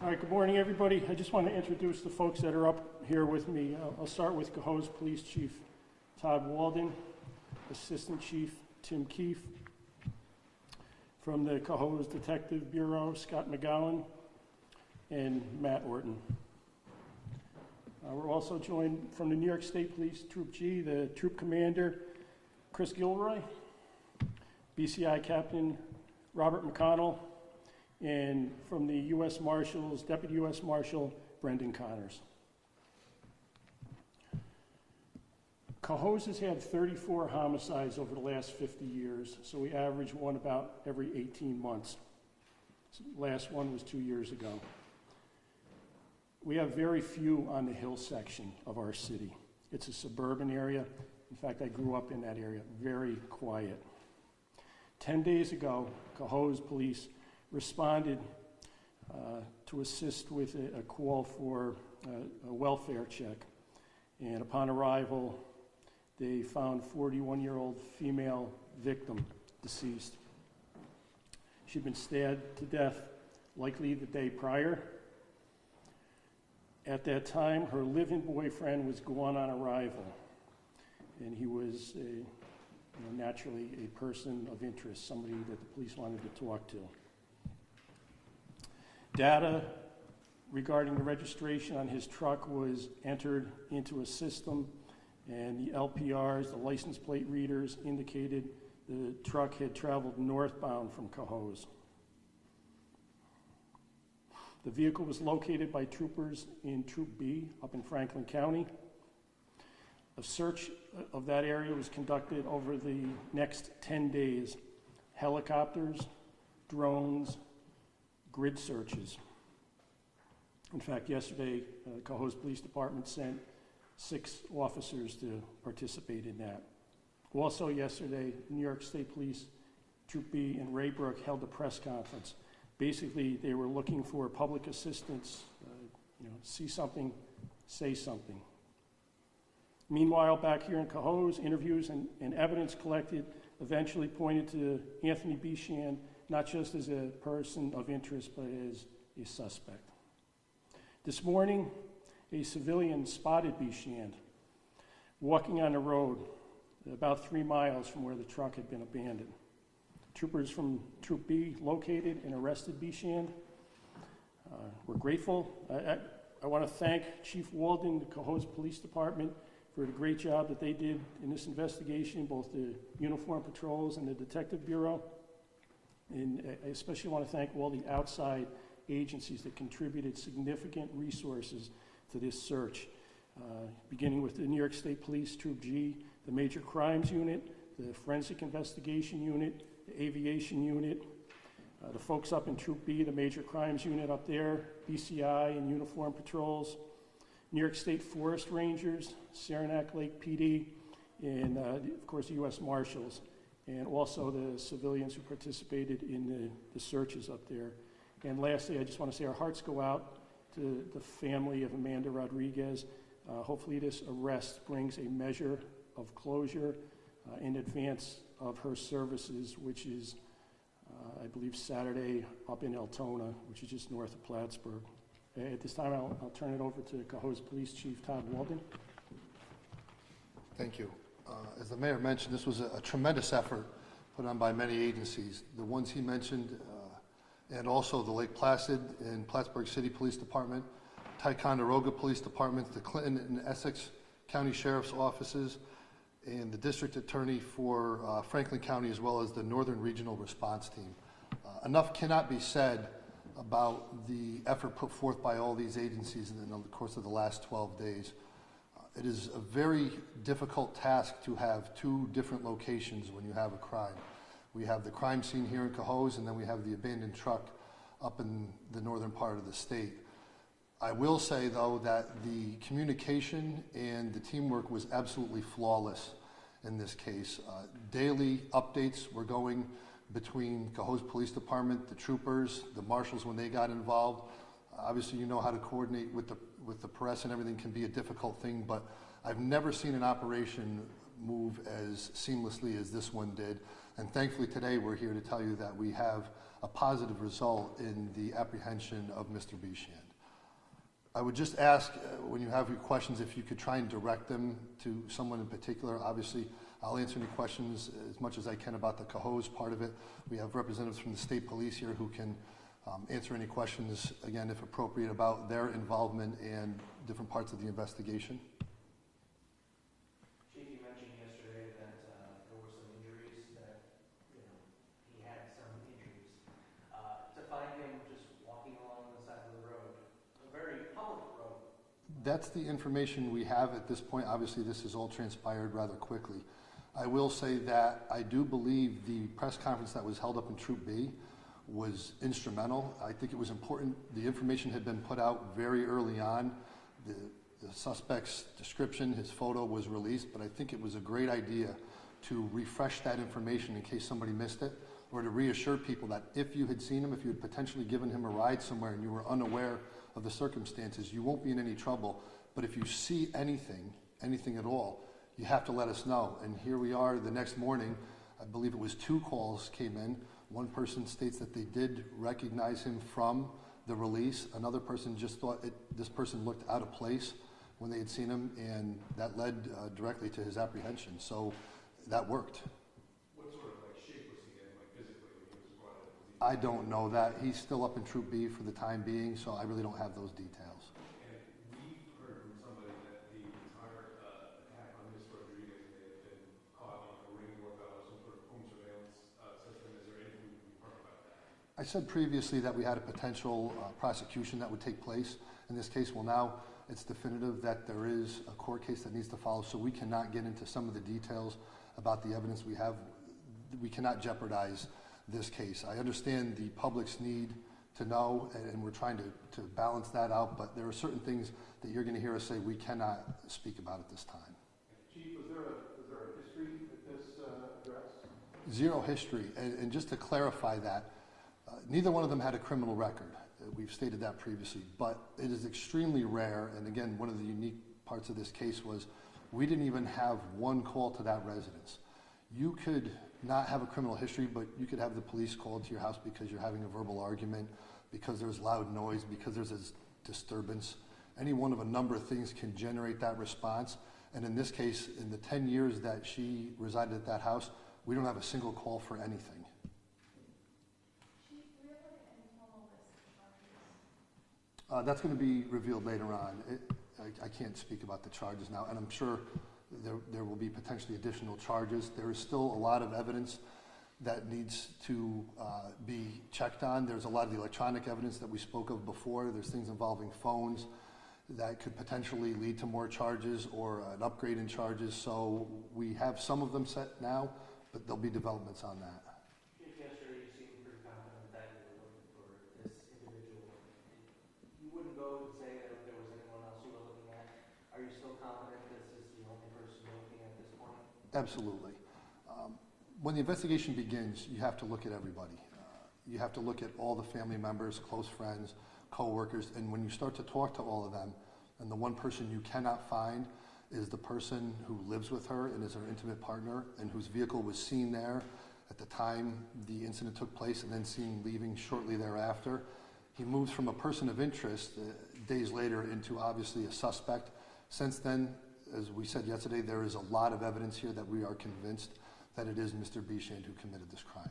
All right, good morning, everybody. I just want to introduce the folks that are up here with me. I'll start with Cohoes Police Chief Todd Walden, Assistant Chief Tim Keefe, from the Cohoes Detective Bureau, Scott McGowan, and Matt Orton. We're also joined from the New York State Police Troop G, the Troop Commander, Chris Gilroy, BCI Captain Robert McConnell, and from the U.S. Marshals, Deputy U.S. Marshal Brendan Connors. Cohoes has had 34 homicides over the last 50 years, so we average one about every 18 months. Last one was 2 years ago. We have very few on the hill section of our city. It's a suburban area. In fact, I grew up in that area, very quiet. 10 days ago, Cohoes Police responded to assist with a call for a welfare check. And upon arrival, they found 41-year-old female victim deceased. She'd been stabbed to death, likely the day prior. At that time, her live-in boyfriend was gone on arrival, and he was naturally a person of interest, somebody that the police wanted to talk to. Data regarding the registration on his truck was entered into a system, and the LPRs, the license plate readers, indicated the truck had traveled northbound from Cohoes. The vehicle was located by troopers in Troop B up in Franklin County. A search of that area was conducted over the next 10 days. Helicopters, drones, grid searches. In fact, yesterday, Cohoes Police Department sent 6 officers to participate in that. Also yesterday, New York State Police Troop B in Raybrook held a press conference. Basically, they were looking for public assistance, see something, say something. Meanwhile, back here in Cohoes, interviews and evidence collected eventually pointed to Anthony Bichand, not just as a person of interest, but as a suspect. This morning, a civilian spotted Bichand walking on the road about 3 miles from where the truck had been abandoned. Troopers from Troop B located and arrested Bichand. We're grateful. I want to thank Chief Walden, the Cohoes Police Department, for the great job that they did in this investigation, both the uniform patrols and the Detective Bureau. And I especially want to thank all the outside agencies that contributed significant resources to this search, beginning with the New York State Police Troop G, the Major Crimes Unit, the Forensic Investigation Unit, the Aviation Unit, the folks up in Troop B, the Major Crimes Unit up there, BCI and uniform patrols, New York State Forest Rangers, Saranac Lake PD, and of course the U.S. Marshals, and also the civilians who participated in the searches up there. And lastly, I just want to say our hearts go out to the family of Amanda Rodriguez. Hopefully this arrest brings a measure of closure in advance of her services, which is, I believe, Saturday up in Altona, which is just north of Plattsburgh. At this time, I'll turn it over to Cohoes Police Chief Todd Walden. Thank you. As the mayor mentioned, this was a tremendous effort put on by many agencies. The ones he mentioned, and also the Lake Placid and Plattsburgh City Police Department, Ticonderoga Police Department, the Clinton and Essex County Sheriff's Offices, and the District Attorney for Franklin County, as well as the Northern Regional Response Team. Enough cannot be said about the effort put forth by all these agencies in the course of the last 12 days. It is a very difficult task to have 2 different locations when you have a crime. We have the crime scene here in Cohoes, and then we have the abandoned truck up in the northern part of the state. I will say, though, that the communication and the teamwork was absolutely flawless in this case. Daily updates were going between Cohoes Police Department, the troopers, the marshals when they got involved. Obviously, you know how to coordinate with the press, and everything can be a difficult thing, but I've never seen an operation move as seamlessly as this one did. And thankfully today we're here to tell you that we have a positive result in the apprehension of Mr. Bichand. I would just ask, when you have your questions, if you could try and direct them to someone in particular. Obviously, I'll answer any questions as much as I can about the Cohoes part of it. We have representatives from the state police here who can answer any questions, again, if appropriate, about their involvement and different parts of the investigation. Chief, you mentioned yesterday that there were some injuries, that he had some injuries. To find him just walking along the side of the road, a very public road. That's the information we have at this point. Obviously, this has all transpired rather quickly. I will say that I do believe the press conference that was held up in Troop B was instrumental. I think it was important. The information had been put out very early on. The suspect's description, his photo was released, but I think it was a great idea to refresh that information in case somebody missed it, or to reassure people that if you had seen him, if you had potentially given him a ride somewhere and you were unaware of the circumstances, you won't be in any trouble. But if you see anything at all, you have to let us know. And here we are the next morning. I believe it was 2 calls came in. One person states that they did recognize him from the release. Another person just thought this person looked out of place when they had seen him, and that led directly to his apprehension. So that worked. What sort of shape was he in, physically, when he was brought in? I don't know that. He's still up in Troop B for the time being, so I really don't have those details. And we've heard from somebody that the entire attack on Ms. Rodriguez may have been caught on a ring doorbell or some sort of home surveillance system. Is there anything we've heard about that? I said previously that we had a potential prosecution that would take place in this case. Well, now it's definitive that there is a court case that needs to follow, so we cannot get into some of the details about the evidence we have. We cannot jeopardize this case. I understand the public's need to know, and we're trying to balance that out, but there are certain things that you're going to hear us say we cannot speak about at this time. Chief, was there a history at this address? Zero history, and just to clarify that, neither one of them had a criminal record. We've stated that previously, but it is extremely rare, and again, one of the unique parts of this case was we didn't even have one call to that residence. You could not have a criminal history, but you could have the police called to your house because you're having a verbal argument, because there's loud noise, because there's a disturbance. Any one of a number of things can generate that response, and in this case, in the 10 years that she resided at that house, we don't have a single call for anything. That's going to be revealed later on. I can't speak about the charges now, and I'm sure there will be potentially additional charges. There is still a lot of evidence that needs to be checked on. There's a lot of the electronic evidence that we spoke of before. There's things involving phones that could potentially lead to more charges or an upgrade in charges. So we have some of them set now, but there'll be developments on that. Yesterday you seemed pretty confident that you were looking for this individual. You wouldn't go and say that if there was anyone else you were looking at. Are you still confident this is the only person you're looking at this point? Absolutely. When the investigation begins, you have to look at everybody. You have to look at all the family members, close friends, co-workers, and when you start to talk to all of them, and the one person you cannot find is the person who lives with her and is her intimate partner and whose vehicle was seen there at the time the incident took place and then seen leaving shortly thereafter. He moves from a person of interest days later into obviously a suspect. Since then, as we said yesterday, there is a lot of evidence here that we are convinced that it is Mr. Bichand who committed this crime.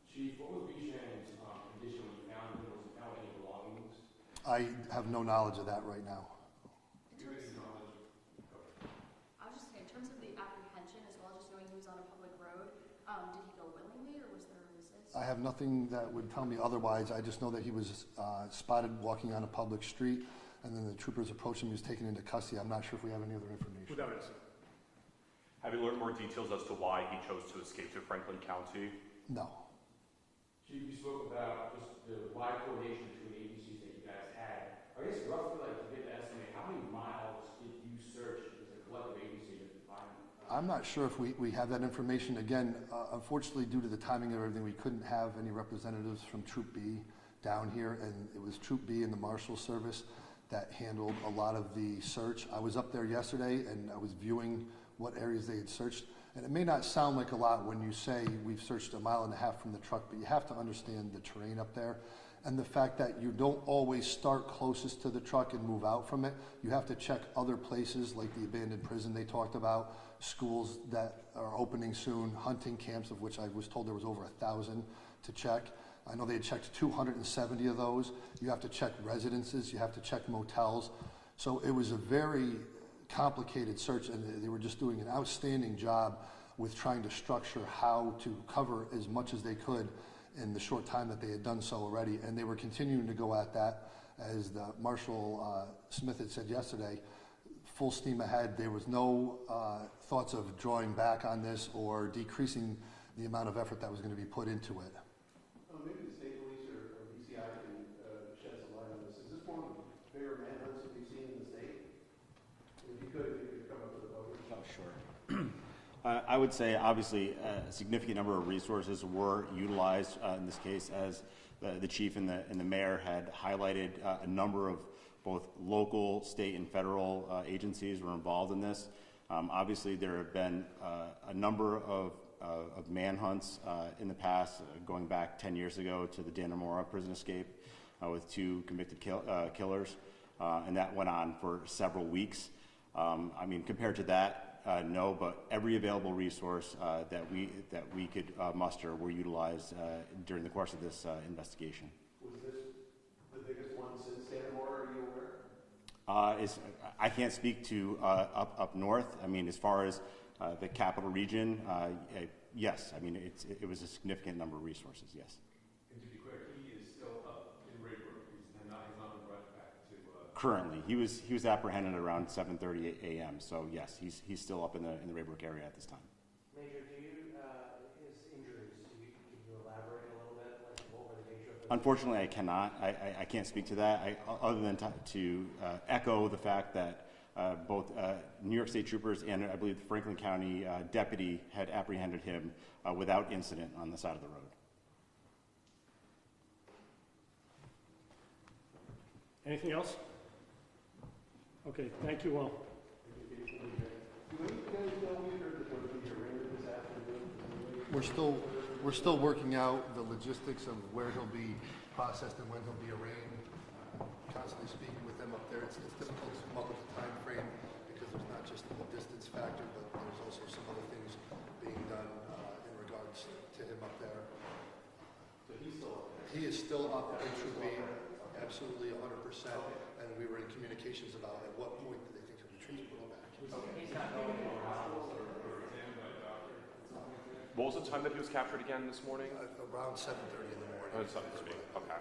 Chief, what was Bichand's condition when you found him? Was he found any belongings? I have no knowledge of that right now. I was just saying, in terms of the apprehension as well, just knowing he was on a public road, did he go willingly or was there a resistance? I have nothing that would tell me otherwise. I just know that he was spotted walking on a public street, and then the troopers approached him. He was taken into custody. I'm not sure if we have any other information. Without it, sir. Have you learned more details as to why he chose to escape to Franklin County? No. Chief, you spoke about just the wide coordination between agencies that you guys had. I guess roughly, to get the estimate, how many miles did you search as a collective agency to find? I'm not sure if we have that information. Again, unfortunately, due to the timing of everything, we couldn't have any representatives from Troop B down here, and it was Troop B and the Marshal Service that handled a lot of the search. I was up there yesterday, and I was viewing what areas they had searched. And it may not sound like a lot when you say we've searched 1.5 miles from the truck, but you have to understand the terrain up there and the fact that you don't always start closest to the truck and move out from it. You have to check other places like the abandoned prison they talked about, schools that are opening soon, hunting camps, of which I was told there was over 1,000 to check. I know they had checked 270 of those. You have to check residences, you have to check motels. So it was a very complicated search, and they were just doing an outstanding job with trying to structure how to cover as much as they could in the short time that they had done so already. And they were continuing to go at that. As the Marshal Smith had said yesterday, full steam ahead. There was no thoughts of drawing back on this or decreasing the amount of effort that was going to be put into it. Maybe the state police or BCI can shed some light on this. Is this one of the bigger manhunts that we've seen in the state? If you could come up with a vote. Oh, sure. I would say, obviously, a significant number of resources were utilized in this case, as the chief and the mayor had highlighted. A number of both local, state, and federal agencies were involved in this. Obviously, there have been a number of manhunts in the past, going back 10 years ago to the Dannemora prison escape with 2 convicted killers, and that went on for several weeks. I mean, compared to that, no, but every available resource that we could muster were utilized during the course of this investigation. Was this the biggest one since Dannemora, are you aware? I can't speak to up north. I mean, as far as the capital region, yes. I mean, it was a significant number of resources, yes. And to be clear, he is still up in Rayburn. He's not been brought back to... Currently, he was apprehended around 7:30 a.m. So yes, he's still up in the Rayburn area at this time. Major, do you, his injuries, can you elaborate a little bit? Like, what were the nature of those? Unfortunately, I cannot. I can't speak to that, other than to echo the fact that both New York State troopers and I believe the Franklin County deputy had apprehended him without incident on the side of the road. Anything else? Okay, thank you all. Do any of you guys know either that there would be a rain this afternoon? We're still working out the logistics of where he'll be processed and when he'll be arraigned. Constantly speaking with them up there. It's difficult to come up with a time frame because there's not just the distance factor, but there's also some other things being done in regards to him up there. So he's still up there? He is still up in Troop B, absolutely 100%, and we were in communications about at what point do they think he'll be transported back. He's not going anywhere else. What was the time that he was captured again this morning? Around 7:30 in the morning. Oh, 7:30. Okay.